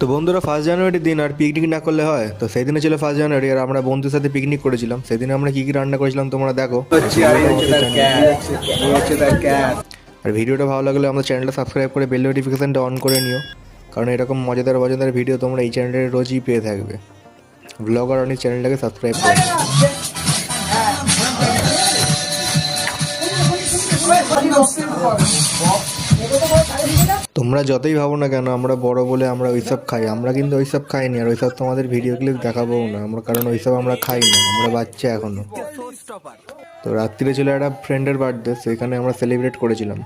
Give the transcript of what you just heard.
তো বন্ধুরা, 1 জানুয়ারির দিন আর পিকনিক না করলে হয়? তো সেই দিনে ছিল 1 জানুয়ারি, আর আমরা বন্ধুর সাথে পিকনিক করেছিলাম। সেদিনে আমরা কি কি রান্না করেছিলাম তোমরা দেখো। আর ভিডিওটা ভালো লাগলে আমাদের চ্যানেলটা সাবস্ক্রাইব করে বেল নোটিফিকেশনটা অন করে নিও, কারণ এরকম মজাদার মজাদার ভিডিও তোমরা এই চ্যানেলে রোজই পেয়ে থাকবে। ব্লগার অনেক চ্যানেলটাকে সাবস্ক্রাইব করো। তোমরা যতই ভাবো না কেন আমরা বড় বলে আমরা ওইসব খাই, আমরা কিন্তু ওইসব খাইনি, আর ওইসব তোমাদের ভিডিও ক্লিপ দেখাবোও না আমরা, কারণ ওইসব আমরা খাই না, আমরা বাচ্চা এখনো। তো রাত্রিরে ছিল একটা ফ্রেন্ডের বার্থডে, সেখানে আমরা সেলিব্রেট করেছিলাম।